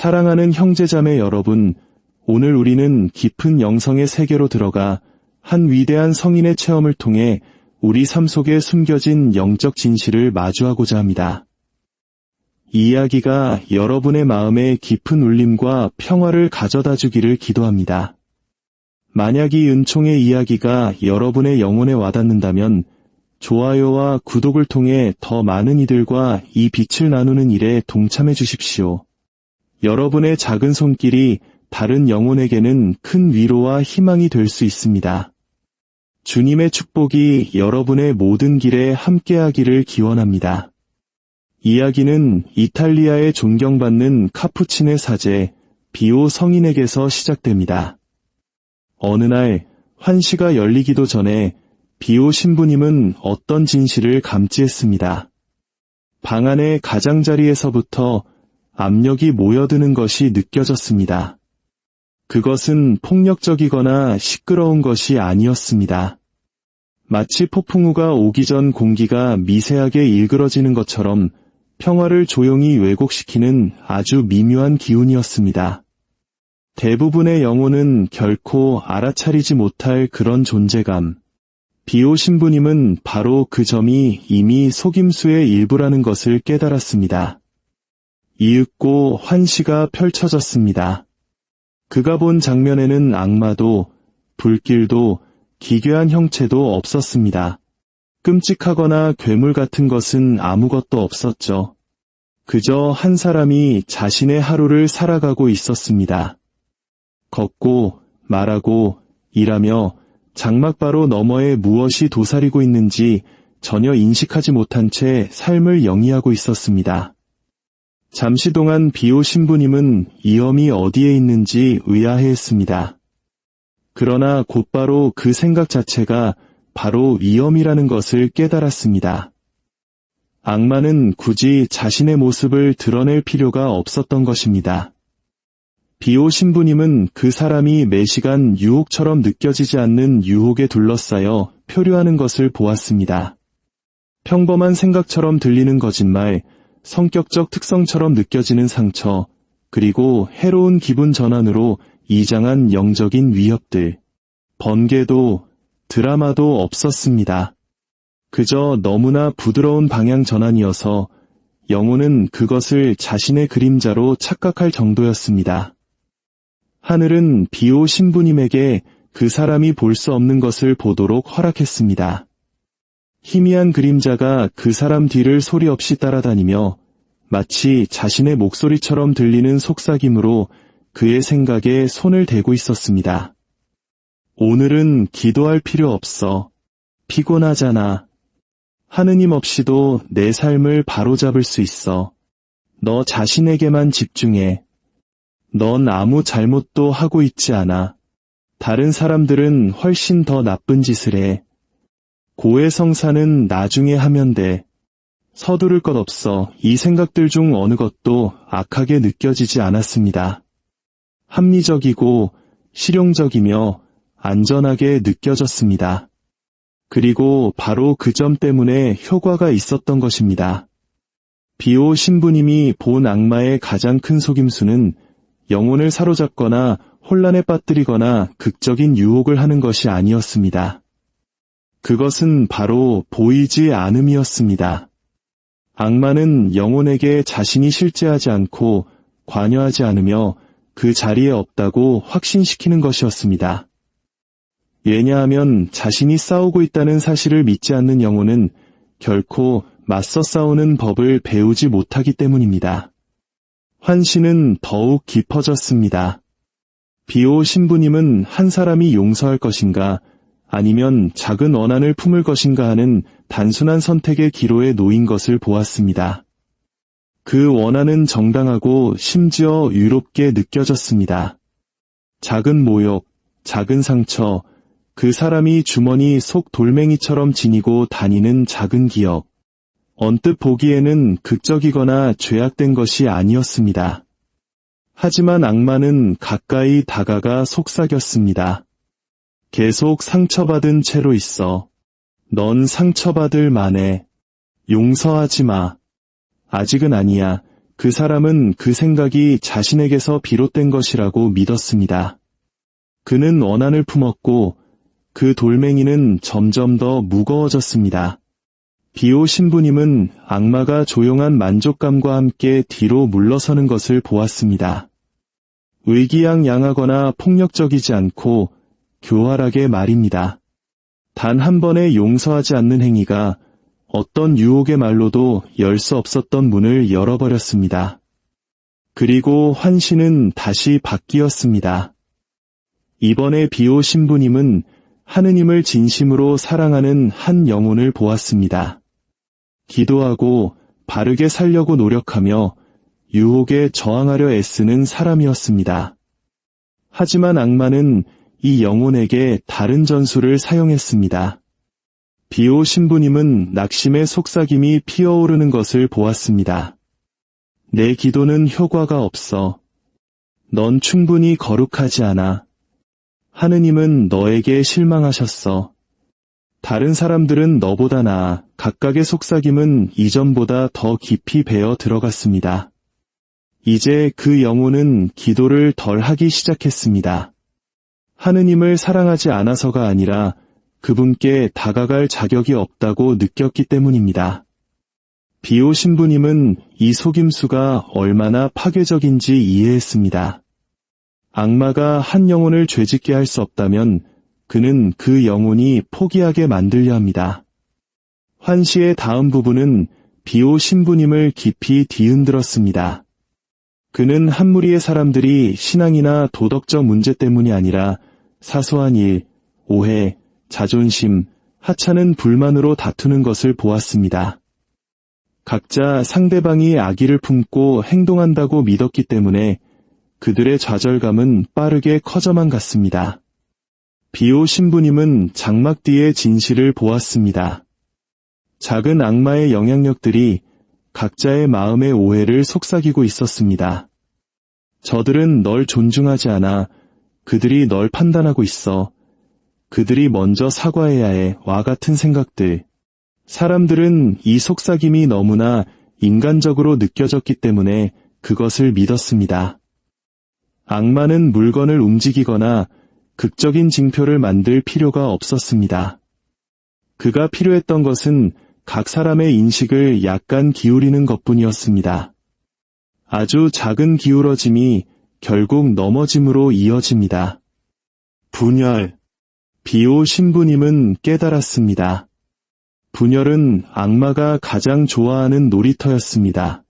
사랑하는 형제자매 여러분, 오늘 우리는 깊은 영성의 세계로 들어가 한 위대한 성인의 체험을 통해 우리 삶 속에 숨겨진 영적 진실을 마주하고자 합니다. 이 이야기가 여러분의 마음에 깊은 울림과 평화를 가져다 주기를 기도합니다. 만약 이 은총의 이야기가 여러분의 영혼에 와닿는다면 좋아요와 구독을 통해 더 많은 이들과 이 빛을 나누는 일에 동참해 주십시오. 여러분의 작은 손길이 다른 영혼에게는 큰 위로와 희망이 될 수 있습니다. 주님의 축복이 여러분의 모든 길에 함께하기를 기원합니다. 이야기는 이탈리아의 존경받는 카푸친의 사제 비오 성인에게서 시작됩니다. 어느 날 환시가 열리기도 전에 비오 신부님은 어떤 진실을 감지했습니다. 방 안의 가장자리에서부터 압력이 모여드는 것이 느껴졌습니다. 그것은 폭력적이거나 시끄러운 것이 아니었습니다. 마치 폭풍우가 오기 전 공기가 미세하게 일그러지는 것처럼 평화를 조용히 왜곡시키는 아주 미묘한 기운이었습니다. 대부분의 영혼은 결코 알아차리지 못할 그런 존재감. 비오 신부님은 바로 그 점이 이미 속임수의 일부라는 것을 깨달았습니다. 이윽고 환시가 펼쳐졌습니다. 그가 본 장면에는 악마도, 불길도, 기괴한 형체도 없었습니다. 끔찍하거나 괴물 같은 것은 아무것도 없었죠. 그저 한 사람이 자신의 하루를 살아가고 있었습니다. 걷고, 말하고, 일하며 장막바로 너머에 무엇이 도사리고 있는지 전혀 인식하지 못한 채 삶을 영위하고 있었습니다. 잠시 동안 비오 신부님은 위험이 어디에 있는지 의아해했습니다. 그러나 곧바로 그 생각 자체가 바로 위험이라는 것을 깨달았습니다. 악마는 굳이 자신의 모습을 드러낼 필요가 없었던 것입니다. 비오 신부님은 그 사람이 매시간 유혹처럼 느껴지지 않는 유혹에 둘러싸여 표류하는 것을 보았습니다. 평범한 생각처럼 들리는 거짓말, 성격적 특성처럼 느껴지는 상처, 그리고 해로운 기분 전환으로 이장한 영적인 위협들, 번개도, 드라마도 없었습니다. 그저 너무나 부드러운 방향 전환이어서 영혼은 그것을 자신의 그림자로 착각할 정도였습니다. 하늘은 비오 신부님에게 그 사람이 볼 수 없는 것을 보도록 허락했습니다. 희미한 그림자가 그 사람 뒤를 소리 없이 따라다니며 마치 자신의 목소리처럼 들리는 속삭임으로 그의 생각에 손을 대고 있었습니다. 오늘은 기도할 필요 없어. 피곤하잖아. 하느님 없이도 내 삶을 바로잡을 수 있어. 너 자신에게만 집중해. 넌 아무 잘못도 하고 있지 않아. 다른 사람들은 훨씬 더 나쁜 짓을 해. 고해성사는 나중에 하면 돼. 서두를 것 없어. 이 생각들 중 어느 것도 악하게 느껴지지 않았습니다. 합리적이고 실용적이며 안전하게 느껴졌습니다. 그리고 바로 그 점 때문에 효과가 있었던 것입니다. 비오 신부님이 본 악마의 가장 큰 속임수는 영혼을 사로잡거나 혼란에 빠뜨리거나 극적인 유혹을 하는 것이 아니었습니다. 그것은 바로 보이지 않음이었습니다. 악마는 영혼에게 자신이 실제하지 않고 관여하지 않으며 그 자리에 없다고 확신시키는 것이었습니다. 왜냐하면 자신이 싸우고 있다는 사실을 믿지 않는 영혼은 결코 맞서 싸우는 법을 배우지 못하기 때문입니다. 환시는 더욱 깊어졌습니다. 비오 신부님은 한 사람이 용서할 것인가 아니면 작은 원한을 품을 것인가 하는 단순한 선택의 기로에 놓인 것을 보았습니다. 그 원한은 정당하고 심지어 유롭게 느껴졌습니다. 작은 모욕, 작은 상처, 그 사람이 주머니 속 돌멩이처럼 지니고 다니는 작은 기억. 언뜻 보기에는 극적이거나 죄악된 것이 아니었습니다. 하지만 악마는 가까이 다가가 속삭였습니다. 계속 상처받은 채로 있어. 넌 상처받을 만해. 용서하지 마. 아직은 아니야. 그 사람은 그 생각이 자신에게서 비롯된 것이라고 믿었습니다. 그는 원한을 품었고 그 돌멩이는 점점 더 무거워졌습니다. 비오 신부님은 악마가 조용한 만족감과 함께 뒤로 물러서는 것을 보았습니다. 의기양양하거나 폭력적이지 않고 교활하게 말입니다. 단 한 번에 용서하지 않는 행위가 어떤 유혹의 말로도 열 수 없었던 문을 열어버렸습니다. 그리고 환시는 다시 바뀌었습니다. 이번에 비오 신부님은 하느님을 진심으로 사랑하는 한 영혼을 보았습니다. 기도하고 바르게 살려고 노력하며 유혹에 저항하려 애쓰는 사람이었습니다. 하지만 악마는 이 영혼에게 다른 전술을 사용했습니다. 비오 신부님은 낙심의 속삭임이 피어오르는 것을 보았습니다. 내 기도는 효과가 없어. 넌 충분히 거룩하지 않아. 하느님은 너에게 실망하셨어. 다른 사람들은 너보다 나아. 각각의 속삭임은 이전보다 더 깊이 배어 들어갔습니다. 이제 그 영혼은 기도를 덜 하기 시작했습니다. 하느님을 사랑하지 않아서가 아니라 그분께 다가갈 자격이 없다고 느꼈기 때문입니다. 비오 신부님은 이 속임수가 얼마나 파괴적인지 이해했습니다. 악마가 한 영혼을 죄짓게 할 수 없다면 그는 그 영혼이 포기하게 만들려 합니다. 환시의 다음 부분은 비오 신부님을 깊이 뒤흔들었습니다. 그는 한 무리의 사람들이 신앙이나 도덕적 문제 때문이 아니라 사소한 일, 오해, 자존심, 하찮은 불만으로 다투는 것을 보았습니다. 각자 상대방이 악의를 품고 행동한다고 믿었기 때문에 그들의 좌절감은 빠르게 커져만 갔습니다. 비오 신부님은 장막 뒤의 진실을 보았습니다. 작은 악마의 영향력들이 각자의 마음의 오해를 속삭이고 있었습니다. 저들은 널 존중하지 않아. 그들이 널 판단하고 있어. 그들이 먼저 사과해야 해. 와 같은 생각들. 사람들은 이 속삭임이 너무나 인간적으로 느껴졌기 때문에 그것을 믿었습니다. 악마는 물건을 움직이거나 극적인 징표를 만들 필요가 없었습니다. 그가 필요했던 것은 각 사람의 인식을 약간 기울이는 것뿐이었습니다. 아주 작은 기울어짐이 결국 넘어짐으로 이어집니다. 분열. 비오 신부님은 깨달았습니다. 분열은 악마가 가장 좋아하는 놀이터였습니다.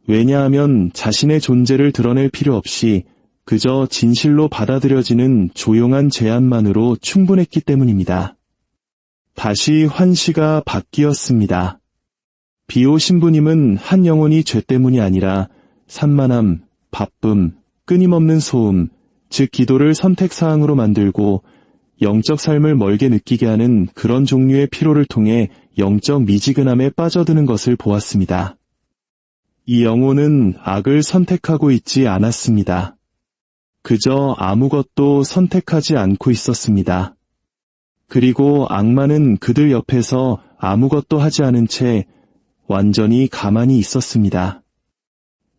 왜냐하면 자신의 존재를 드러낼 필요 없이 그저 진실로 받아들여지는 조용한 제안만으로 충분했기 때문입니다. 다시 환시가 바뀌었습니다. 비오 신부님은 한 영혼이 죄 때문이 아니라 산만함, 바쁨, 끊임없는 소음, 즉 기도를 선택사항으로 만들고 영적 삶을 멀게 느끼게 하는 그런 종류의 피로를 통해 영적 미지근함에 빠져드는 것을 보았습니다. 이 영혼은 악을 선택하고 있지 않았습니다. 그저 아무것도 선택하지 않고 있었습니다. 그리고 악마는 그들 옆에서 아무것도 하지 않은 채 완전히 가만히 있었습니다.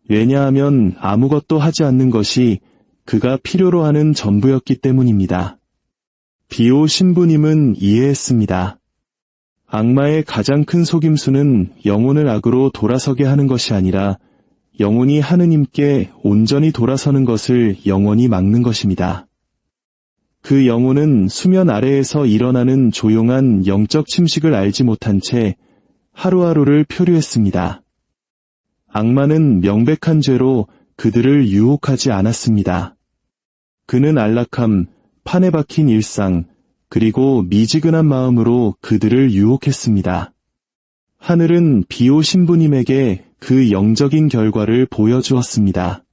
왜냐하면 아무것도 하지 않는 것이 그가 필요로 하는 전부였기 때문입니다. 비오 신부님은 이해했습니다. 악마의 가장 큰 속임수는 영혼을 악으로 돌아서게 하는 것이 아니라 영혼이 하느님께 온전히 돌아서는 것을 영원히 막는 것입니다. 그 영혼은 수면 아래에서 일어나는 조용한 영적 침식을 알지 못한 채 하루하루를 표류했습니다. 악마는 명백한 죄로 그들을 유혹하지 않았습니다. 그는 안락함, 판에 박힌 일상, 그리고 미지근한 마음으로 그들을 유혹했습니다. 하늘은 비오 신부님에게 그 영적인 결과를 보여주었습니다.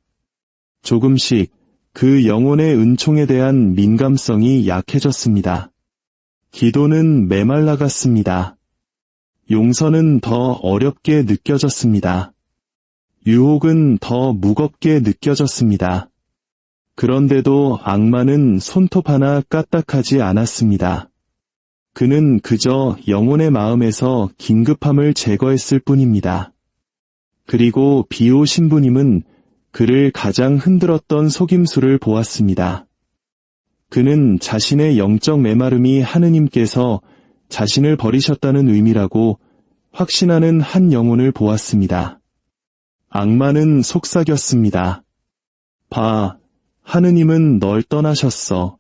조금씩 그 영혼의 은총에 대한 민감성이 약해졌습니다. 기도는 메말라갔습니다. 용서는 더 어렵게 느껴졌습니다. 유혹은 더 무겁게 느껴졌습니다. 그런데도 악마는 손톱 하나 까딱하지 않았습니다. 그는 그저 영혼의 마음에서 긴급함을 제거했을 뿐입니다. 그리고 비오 신부님은 그를 가장 흔들었던 속임수를 보았습니다. 그는 자신의 영적 메마름이 하느님께서 자신을 버리셨다는 의미라고 확신하는 한 영혼을 보았습니다. 악마는 속삭였습니다. 봐, 하느님은 널 떠나셨어.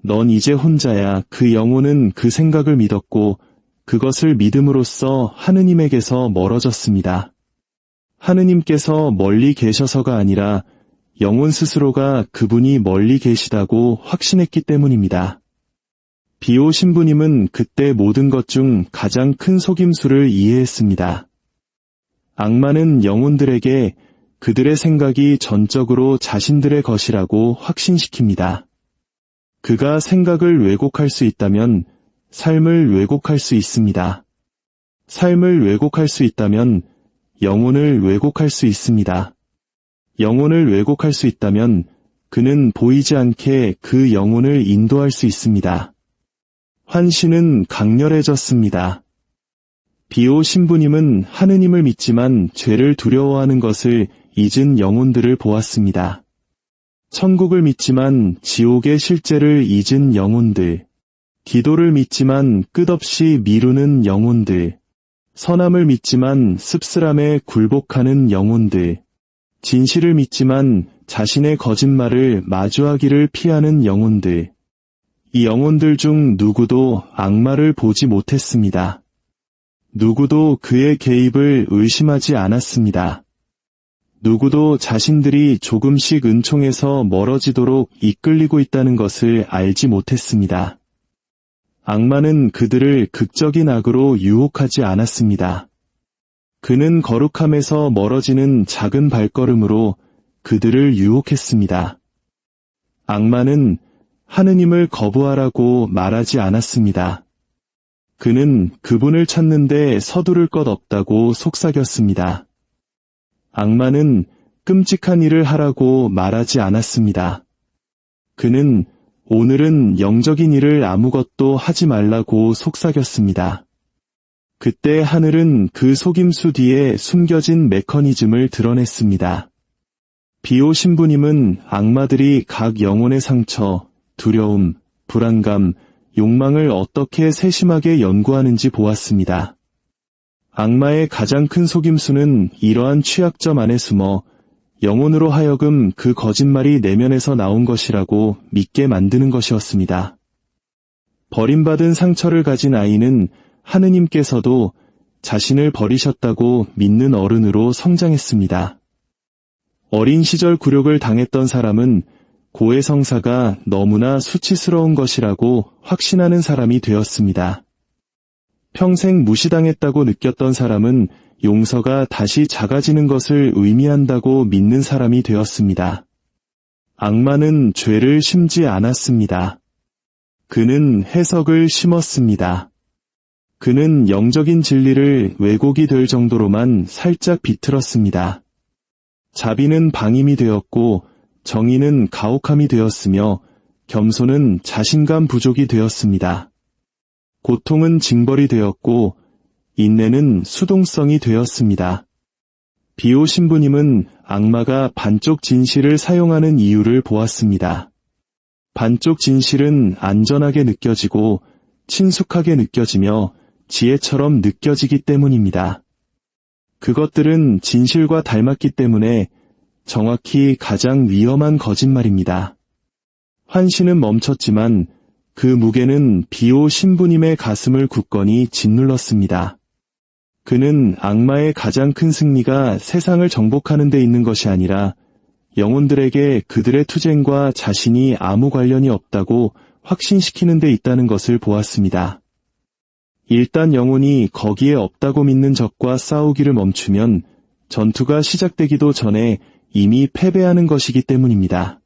넌 이제 혼자야. 그 영혼은 그 생각을 믿었고 그것을 믿음으로써 하느님에게서 멀어졌습니다. 하느님께서 멀리 계셔서가 아니라 영혼 스스로가 그분이 멀리 계시다고 확신했기 때문입니다. 비오 신부님은 그때 모든 것 중 가장 큰 속임수를 이해했습니다. 악마는 영혼들에게 그들의 생각이 전적으로 자신들의 것이라고 확신시킵니다. 그가 생각을 왜곡할 수 있다면 삶을 왜곡할 수 있습니다. 삶을 왜곡할 수 있다면 영혼을 왜곡할 수 있습니다. 영혼을 왜곡할 수 있다면 그는 보이지 않게 그 영혼을 인도할 수 있습니다. 환신은 강렬해졌습니다. 비오 신부님은 하느님을 믿지만 죄를 두려워하는 것을 잊은 영혼들을 보았습니다. 천국을 믿지만 지옥의 실제를 잊은 영혼들, 기도를 믿지만 끝없이 미루는 영혼들, 선함을 믿지만 씁쓸함에 굴복하는 영혼들, 진실을 믿지만 자신의 거짓말을 마주하기를 피하는 영혼들, 이 영혼들 중 누구도 악마를 보지 못했습니다. 누구도 그의 개입을 의심하지 않았습니다. 누구도 자신들이 조금씩 은총에서 멀어지도록 이끌리고 있다는 것을 알지 못했습니다. 악마는 그들을 극적인 악으로 유혹하지 않았습니다. 그는 거룩함에서 멀어지는 작은 발걸음으로 그들을 유혹했습니다. 악마는 하느님을 거부하라고 말하지 않았습니다. 그는 그분을 찾는데 서두를 것 없다고 속삭였습니다. 악마는 끔찍한 일을 하라고 말하지 않았습니다. 그는 오늘은 영적인 일을 아무것도 하지 말라고 속삭였습니다. 그때 하늘은 그 속임수 뒤에 숨겨진 메커니즘을 드러냈습니다. 비오 신부님은 악마들이 각 영혼의 상처, 두려움, 불안감, 욕망을 어떻게 세심하게 연구하는지 보았습니다. 악마의 가장 큰 속임수는 이러한 취약점 안에 숨어 영혼으로 하여금 그 거짓말이 내면에서 나온 것이라고 믿게 만드는 것이었습니다. 버림받은 상처를 가진 아이는 하느님께서도 자신을 버리셨다고 믿는 어른으로 성장했습니다. 어린 시절 굴욕을 당했던 사람은 고해성사가 너무나 수치스러운 것이라고 확신하는 사람이 되었습니다. 평생 무시당했다고 느꼈던 사람은 용서가 다시 작아지는 것을 의미한다고 믿는 사람이 되었습니다. 악마는 죄를 심지 않았습니다. 그는 해석을 심었습니다. 그는 영적인 진리를 왜곡이 될 정도로만 살짝 비틀었습니다. 자비는 방임이 되었고 정의는 가혹함이 되었으며 겸손은 자신감 부족이 되었습니다. 고통은 징벌이 되었고 인내는 수동성이 되었습니다. 비오 신부님은 악마가 반쪽 진실을 사용하는 이유를 보았습니다. 반쪽 진실은 안전하게 느껴지고 친숙하게 느껴지며 지혜처럼 느껴지기 때문입니다. 그것들은 진실과 닮았기 때문에 정확히 가장 위험한 거짓말입니다. 환신은 멈췄지만 그 무게는 비오 신부님의 가슴을 굳건히 짓눌렀습니다. 그는 악마의 가장 큰 승리가 세상을 정복하는 데 있는 것이 아니라 영혼들에게 그들의 투쟁과 자신이 아무 관련이 없다고 확신시키는 데 있다는 것을 보았습니다. 일단 영혼이 거기에 없다고 믿는 적과 싸우기를 멈추면 전투가 시작되기도 전에 이미 패배하는 것이기 때문입니다.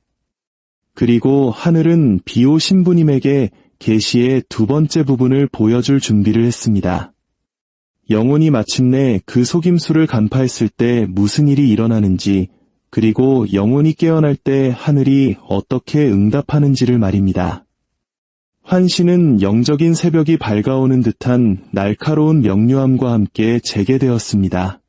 그리고 하늘은 비오 신부님에게 계시의 두 번째 부분을 보여줄 준비를 했습니다. 영혼이 마침내 그 속임수를 간파했을 때 무슨 일이 일어나는지, 그리고 영혼이 깨어날 때 하늘이 어떻게 응답하는지를 말입니다. 환신은 영적인 새벽이 밝아오는 듯한 날카로운 명료함과 함께 재개되었습니다.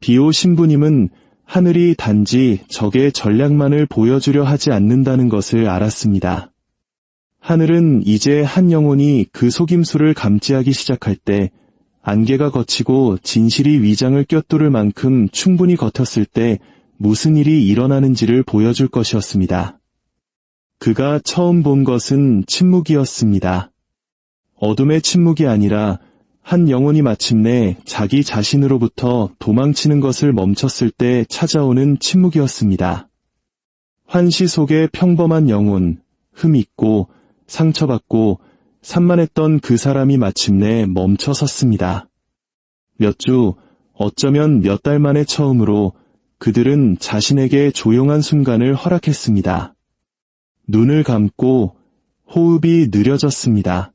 비오 신부님은 하늘이 단지 적의 전략만을 보여주려 하지 않는다는 것을 알았습니다. 하늘은 이제 한 영혼이 그 속임수를 감지하기 시작할 때, 안개가 걷히고 진실이 위장을 껴뚫을 만큼 충분히 걷혔을 때 무슨 일이 일어나는지를 보여줄 것이었습니다. 그가 처음 본 것은 침묵이었습니다. 어둠의 침묵이 아니라 한 영혼이 마침내 자기 자신으로부터 도망치는 것을 멈췄을 때 찾아오는 침묵이었습니다. 환시 속의 평범한 영혼, 흠 있고 상처받고 산만했던 그 사람이 마침내 멈춰 섰습니다. 몇 주, 어쩌면 몇 달 만에 처음으로 그들은 자신에게 조용한 순간을 허락했습니다. 눈을 감고 호흡이 느려졌습니다.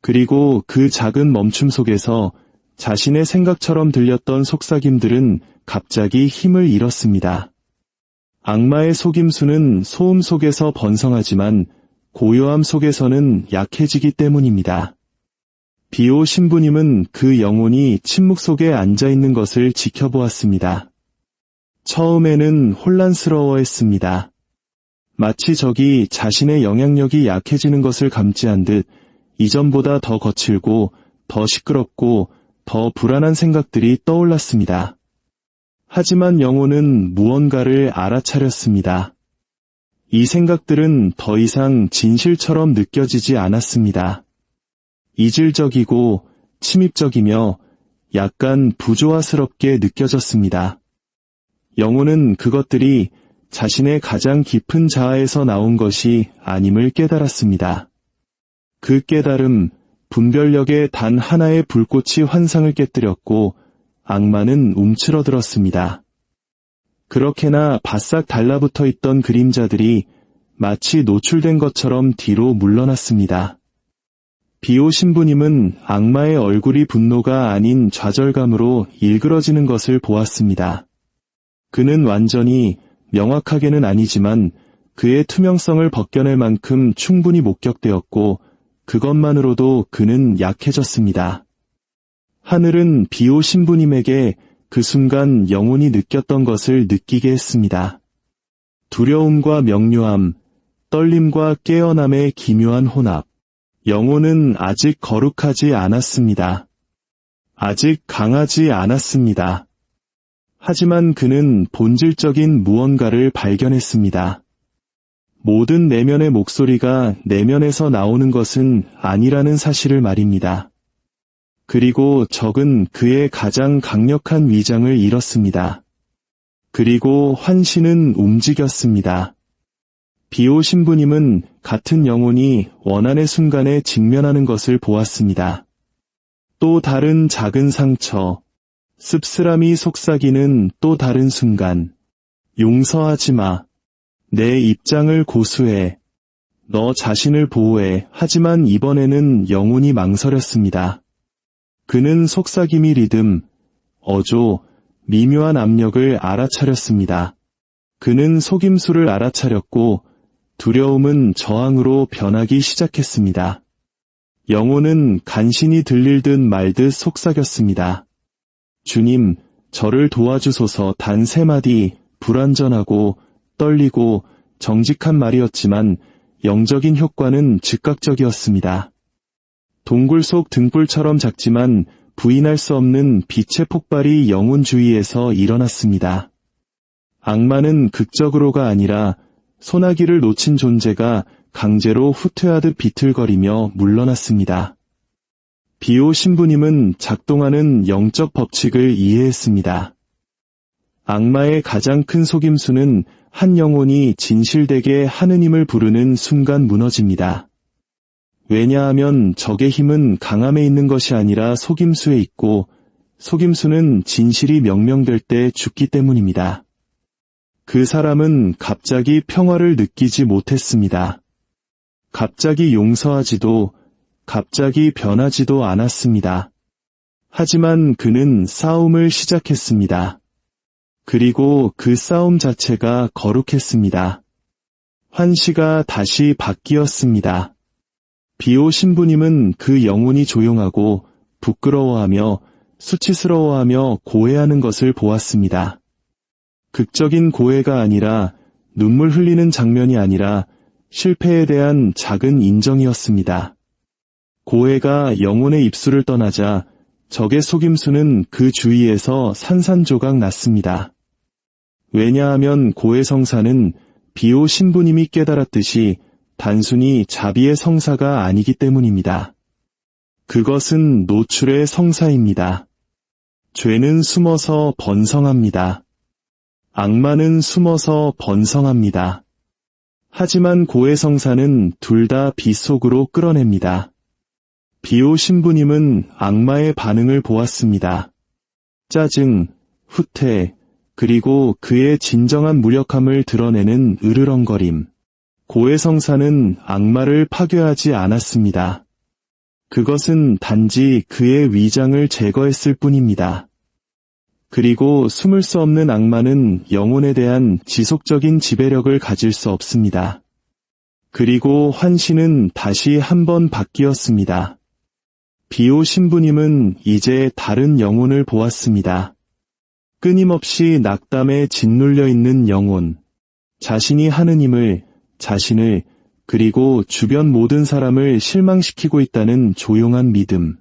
그리고 그 작은 멈춤 속에서 자신의 생각처럼 들렸던 속삭임들은 갑자기 힘을 잃었습니다. 악마의 속임수는 소음 속에서 번성하지만 고요함 속에서는 약해지기 때문입니다. 비오 신부님은 그 영혼이 침묵 속에 앉아있는 것을 지켜보았습니다. 처음에는 혼란스러워했습니다. 마치 적이 자신의 영향력이 약해지는 것을 감지한 듯 이전보다 더 거칠고 더 시끄럽고 더 불안한 생각들이 떠올랐습니다. 하지만 영혼은 무언가를 알아차렸습니다. 이 생각들은 더 이상 진실처럼 느껴지지 않았습니다. 이질적이고 침입적이며 약간 부조화스럽게 느껴졌습니다. 영혼은 그것들이 자신의 가장 깊은 자아에서 나온 것이 아님을 깨달았습니다. 그 깨달음, 분별력의 단 하나의 불꽃이 환상을 깨뜨렸고 악마는 움츠러들었습니다. 그렇게나 바싹 달라붙어 있던 그림자들이 마치 노출된 것처럼 뒤로 물러났습니다. 비오 신부님은 악마의 얼굴이 분노가 아닌 좌절감으로 일그러지는 것을 보았습니다. 그는 완전히, 명확하게는 아니지만 그의 투명성을 벗겨낼 만큼 충분히 목격되었고 그것만으로도 그는 약해졌습니다. 하늘은 비오 신부님에게 그 순간 영혼이 느꼈던 것을 느끼게 했습니다. 두려움과 명료함, 떨림과 깨어남의 기묘한 혼합. 영혼은 아직 거룩하지 않았습니다. 아직 강하지 않았습니다. 하지만 그는 본질적인 무언가를 발견했습니다. 모든 내면의 목소리가 내면에서 나오는 것은 아니라는 사실을 말입니다. 그리고 적은 그의 가장 강력한 위장을 잃었습니다. 그리고 환시는 움직였습니다. 비오 신부님은 같은 영혼이 원한의 순간에 직면하는 것을 보았습니다. 또 다른 작은 상처, 씁쓸함이 속삭이는 또 다른 순간. 용서하지 마. 내 입장을 고수해. 너 자신을 보호해. 하지만 이번에는 영혼이 망설였습니다. 그는 속삭임이 리듬, 어조, 미묘한 압력을 알아차렸습니다. 그는 속임수를 알아차렸고 두려움은 저항으로 변하기 시작했습니다. 영혼은 간신히 들릴 듯 말 듯 속삭였습니다. 주님, 저를 도와주소서. 단 3마디, 불완전하고 떨리고 정직한 말이었지만 영적인 효과는 즉각적이었습니다. 동굴 속 등불처럼 작지만 부인할 수 없는 빛의 폭발이 영혼 주위에서 일어났습니다. 악마는 극적으로가 아니라 소나기를 놓친 존재가 강제로 후퇴하듯 비틀거리며 물러났습니다. 비오 신부님은 작동하는 영적 법칙을 이해했습니다. 악마의 가장 큰 속임수는 한 영혼이 진실되게 하느님을 부르는 순간 무너집니다. 왜냐하면 적의 힘은 강함에 있는 것이 아니라 속임수에 있고 속임수는 진실이 명명될 때 죽기 때문입니다. 그 사람은 갑자기 평화를 느끼지 못했습니다. 갑자기 용서하지도, 갑자기 변하지도 않았습니다. 하지만 그는 싸움을 시작했습니다. 그리고 그 싸움 자체가 거룩했습니다. 환시가 다시 바뀌었습니다. 비오 신부님은 그 영혼이 조용하고 부끄러워하며 수치스러워하며 고해하는 것을 보았습니다. 극적인 고해가 아니라 눈물 흘리는 장면이 아니라 실패에 대한 작은 인정이었습니다. 고해가 영혼의 입술을 떠나자 적의 속임수는 그 주위에서 산산조각 났습니다. 왜냐하면 고해 성사는 비오 신부님이 깨달았듯이 단순히 자비의 성사가 아니기 때문입니다. 그것은 노출의 성사입니다. 죄는 숨어서 번성합니다. 악마는 숨어서 번성합니다. 하지만 고해 성사는 둘 다 빗속으로 끌어냅니다. 비오 신부님은 악마의 반응을 보았습니다. 짜증, 후퇴, 그리고 그의 진정한 무력함을 드러내는 으르렁거림. 고해 성사는 악마를 파괴하지 않았습니다. 그것은 단지 그의 위장을 제거했을 뿐입니다. 그리고 숨을 수 없는 악마는 영혼에 대한 지속적인 지배력을 가질 수 없습니다. 그리고 환시는 다시 한번 바뀌었습니다. 비오 신부님은 이제 다른 영혼을 보았습니다. 끊임없이 낙담에 짓눌려 있는 영혼. 자신이 하느님을, 자신을, 그리고 주변 모든 사람을 실망시키고 있다는 조용한 믿음.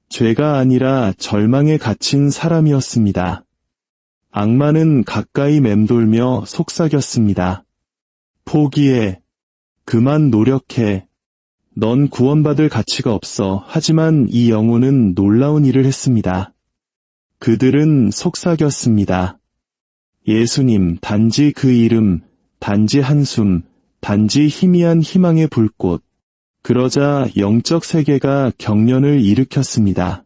죄가 아니라 절망에 갇힌 사람이었습니다. 악마는 가까이 맴돌며 속삭였습니다. 포기해. 그만 노력해. 넌 구원받을 가치가 없어. 하지만 이 영혼은 놀라운 일을 했습니다. 그들은 속삭였습니다. 예수님, 단지 그 이름, 단지 한숨, 단지 희미한 희망의 불꽃. 그러자 영적 세계가 경련을 일으켰습니다.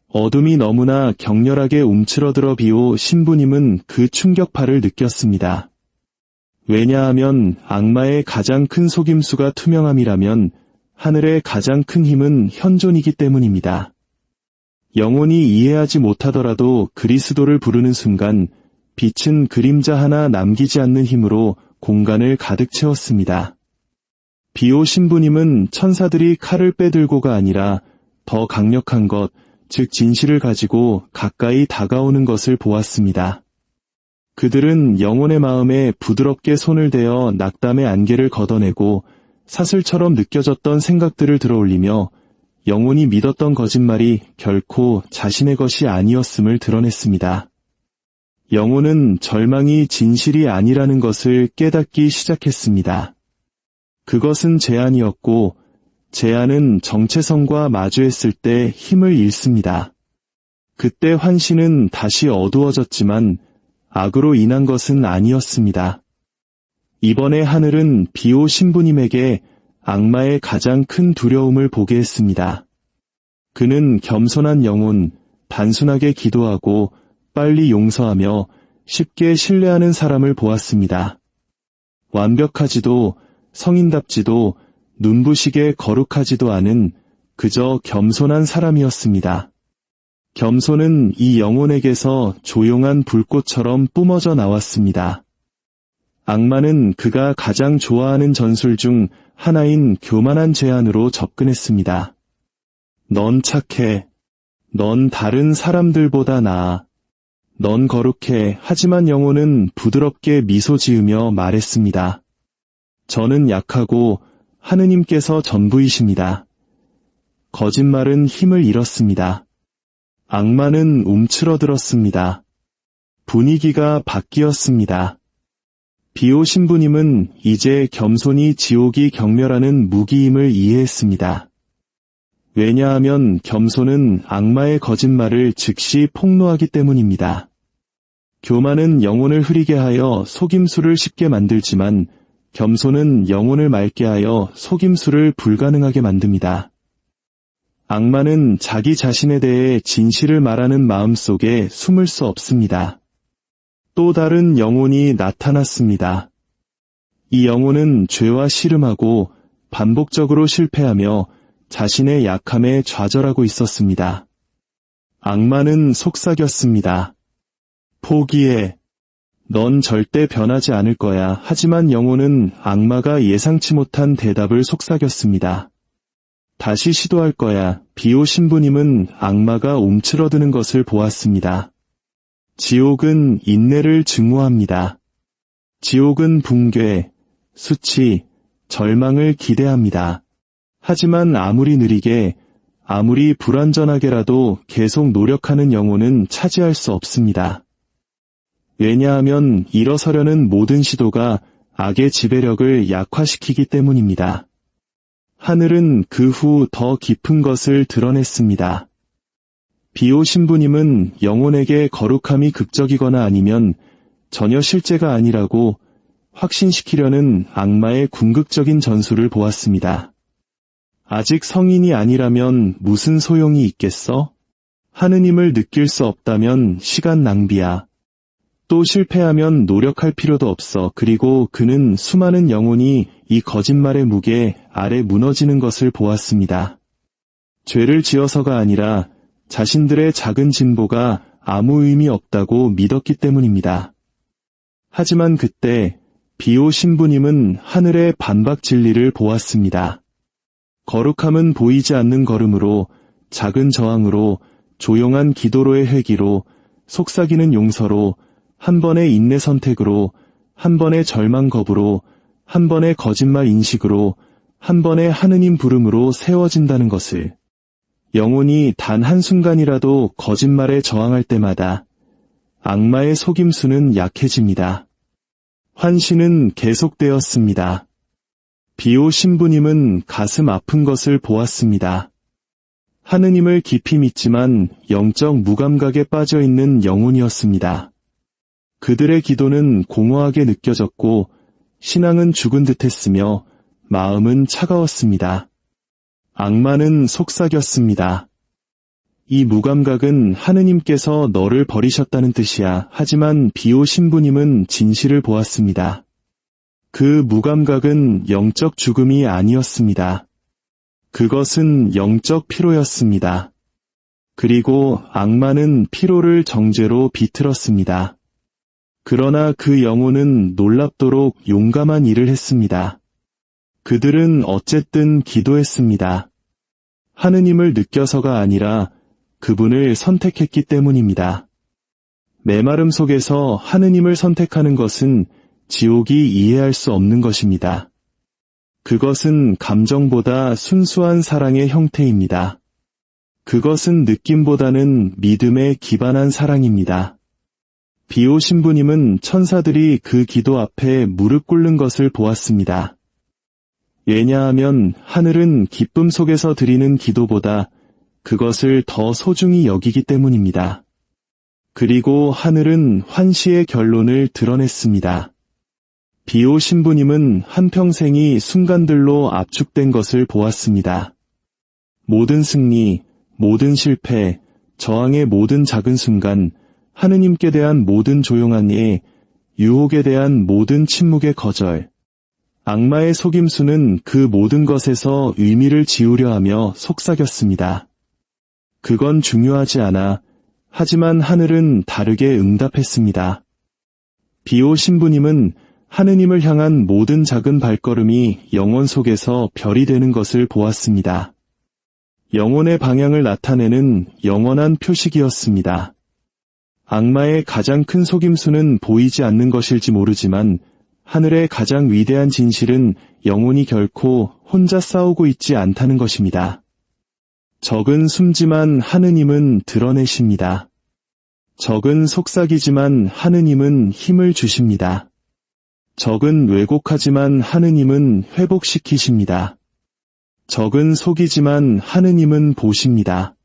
어둠이 너무나 격렬하게 움츠러들어 비오 신부님은 그 충격파를 느꼈습니다. 왜냐하면 악마의 가장 큰 속임수가 투명함이라면 하늘의 가장 큰 힘은 현존이기 때문입니다. 영혼이 이해하지 못하더라도 그리스도를 부르는 순간 빛은 그림자 하나 남기지 않는 힘으로 공간을 가득 채웠습니다. 비오 신부님은 천사들이 칼을 빼들고가 아니라 더 강력한 것, 즉 진실을 가지고 가까이 다가오는 것을 보았습니다. 그들은 영혼의 마음에 부드럽게 손을 대어 낙담의 안개를 걷어내고 사슬처럼 느껴졌던 생각들을 들어올리며 영혼이 믿었던 거짓말이 결코 자신의 것이 아니었음을 드러냈습니다. 영혼은 절망이 진실이 아니라는 것을 깨닫기 시작했습니다. 그것은 제한이었고 제한은 정체성과 마주했을 때 힘을 잃습니다. 그때 환시는 다시 어두워졌지만 악으로 인한 것은 아니었습니다. 이번에 하늘은 비오 신부님에게 악마의 가장 큰 두려움을 보게 했습니다. 그는 겸손한 영혼, 단순하게 기도하고 빨리 용서하며 쉽게 신뢰하는 사람을 보았습니다. 완벽하지도 성인답지도 눈부시게 거룩하지도 않은 그저 겸손한 사람이었습니다. 겸손은 이 영혼에게서 조용한 불꽃처럼 뿜어져 나왔습니다. 악마는 그가 가장 좋아하는 전술 중 하나인 교만한 제안으로 접근했습니다. 넌 착해. 넌 다른 사람들보다 나아. 넌 거룩해. 하지만 영혼은 부드럽게 미소 지으며 말했습니다. 저는 약하고 하느님께서 전부이십니다. 거짓말은 힘을 잃었습니다. 악마는 움츠러들었습니다. 분위기가 바뀌었습니다. 비오 신부님은 이제 겸손이 지옥이 경멸하는 무기임을 이해했습니다. 왜냐하면 겸손은 악마의 거짓말을 즉시 폭로하기 때문입니다. 교만은 영혼을 흐리게 하여 속임수를 쉽게 만들지만 겸손은 영혼을 맑게 하여 속임수를 불가능하게 만듭니다. 악마는 자기 자신에 대해 진실을 말하는 마음 속에 숨을 수 없습니다. 또 다른 영혼이 나타났습니다. 이 영혼은 죄와 씨름하고 반복적으로 실패하며 자신의 약함에 좌절하고 있었습니다. 악마는 속삭였습니다. 포기해. 넌 절대 변하지 않을 거야. 하지만 영혼은 악마가 예상치 못한 대답을 속삭였습니다. 다시 시도할 거야. 비오 신부님은 악마가 움츠러드는 것을 보았습니다. 지옥은 인내를 증오합니다. 지옥은 붕괴, 수치, 절망을 기대합니다. 하지만 아무리 느리게, 아무리 불완전하게라도 계속 노력하는 영혼은 차지할 수 없습니다. 왜냐하면 일어서려는 모든 시도가 악의 지배력을 약화시키기 때문입니다. 하늘은 그 후 더 깊은 것을 드러냈습니다. 비오 신부님은 영혼에게 거룩함이 극적이거나 아니면 전혀 실제가 아니라고 확신시키려는 악마의 궁극적인 전술을 보았습니다. 아직 성인이 아니라면 무슨 소용이 있겠어? 하느님을 느낄 수 없다면 시간 낭비야. 또 실패하면 노력할 필요도 없어. 그리고 그는 수많은 영혼이 이 거짓말의 무게 아래 무너지는 것을 보았습니다. 죄를 지어서가 아니라 자신들의 작은 진보가 아무 의미 없다고 믿었기 때문입니다. 하지만 그때 비오 신부님은 하늘의 반박 진리를 보았습니다. 거룩함은 보이지 않는 걸음으로, 작은 저항으로, 조용한 기도로의 회개로, 속삭이는 용서로, 한 번의 인내 선택으로, 한 번의 절망 거부로, 한 번의 거짓말 인식으로, 한 번의 하느님 부름으로 세워진다는 것을. 영혼이 단 한순간이라도 거짓말에 저항할 때마다 악마의 속임수는 약해집니다. 환신은 계속되었습니다. 비오 신부님은 가슴 아픈 것을 보았습니다. 하느님을 깊이 믿지만 영적 무감각에 빠져있는 영혼이었습니다. 그들의 기도는 공허하게 느껴졌고 신앙은 죽은 듯했으며 마음은 차가웠습니다. 악마는 속삭였습니다. 이 무감각은 하느님께서 너를 버리셨다는 뜻이야. 하지만 비오 신부님은 진실을 보았습니다. 그 무감각은 영적 죽음이 아니었습니다. 그것은 영적 피로였습니다. 그리고 악마는 피로를 정죄로 비틀었습니다. 그러나 그 영혼은 놀랍도록 용감한 일을 했습니다. 그들은 어쨌든 기도했습니다. 하느님을 느껴서가 아니라 그분을 선택했기 때문입니다. 메마름 속에서 하느님을 선택하는 것은 지옥이 이해할 수 없는 것입니다. 그것은 감정보다 순수한 사랑의 형태입니다. 그것은 느낌보다는 믿음에 기반한 사랑입니다. 비오 신부님은 천사들이 그 기도 앞에 무릎 꿇는 것을 보았습니다. 왜냐하면 하늘은 기쁨 속에서 드리는 기도보다 그것을 더 소중히 여기기 때문입니다. 그리고 하늘은 환시의 결론을 드러냈습니다. 비오 신부님은 한평생이 순간들로 압축된 것을 보았습니다. 모든 승리, 모든 실패, 저항의 모든 작은 순간, 하느님께 대한 모든 조용한 예, 유혹에 대한 모든 침묵의 거절, 악마의 속임수는 그 모든 것에서 의미를 지우려 하며 속삭였습니다. 그건 중요하지 않아. 하지만 하늘은 다르게 응답했습니다. 비오 신부님은 하느님을 향한 모든 작은 발걸음이 영혼 속에서 별이 되는 것을 보았습니다. 영혼의 방향을 나타내는 영원한 표식이었습니다. 악마의 가장 큰 속임수는 보이지 않는 것일지 모르지만 하늘의 가장 위대한 진실은 영혼이 결코 혼자 싸우고 있지 않다는 것입니다. 적은 숨지만 하느님은 드러내십니다. 적은 속삭이지만 하느님은 힘을 주십니다. 적은 왜곡하지만 하느님은 회복시키십니다. 적은 속이지만 하느님은 보십니다.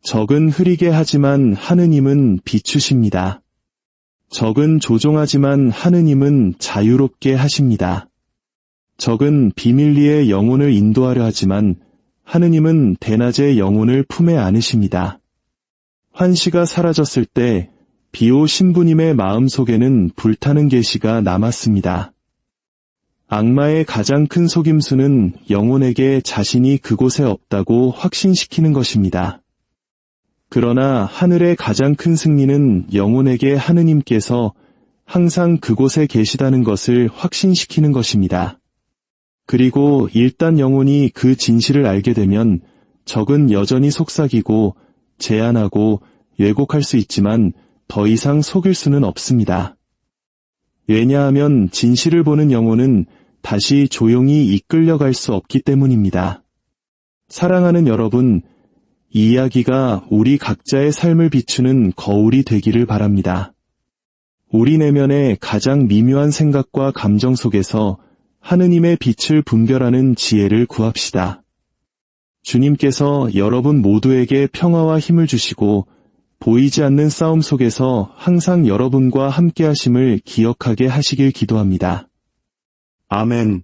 적은 흐리게 하지만 하느님은 비추십니다. 적은 조종하지만 하느님은 자유롭게 하십니다. 적은 비밀리에 영혼을 인도하려 하지만 하느님은 대낮에 영혼을 품에 안으십니다. 환시가 사라졌을 때 비오 신부님의 마음속에는 불타는 계시가 남았습니다. 악마의 가장 큰 속임수는 영혼에게 자신이 그곳에 없다고 확신시키는 것입니다. 그러나 하늘의 가장 큰 승리는 영혼에게 하느님께서 항상 그곳에 계시다는 것을 확신시키는 것입니다. 그리고 일단 영혼이 그 진실을 알게 되면 적은 여전히 속삭이고 제안하고 왜곡할 수 있지만 더 이상 속일 수는 없습니다. 왜냐하면 진실을 보는 영혼은 다시 조용히 이끌려갈 수 없기 때문입니다. 사랑하는 여러분, 이 이야기가 우리 각자의 삶을 비추는 거울이 되기를 바랍니다. 우리 내면의 가장 미묘한 생각과 감정 속에서 하느님의 빛을 분별하는 지혜를 구합시다. 주님께서 여러분 모두에게 평화와 힘을 주시고 보이지 않는 싸움 속에서 항상 여러분과 함께 하심을 기억하게 하시길 기도합니다. 아멘.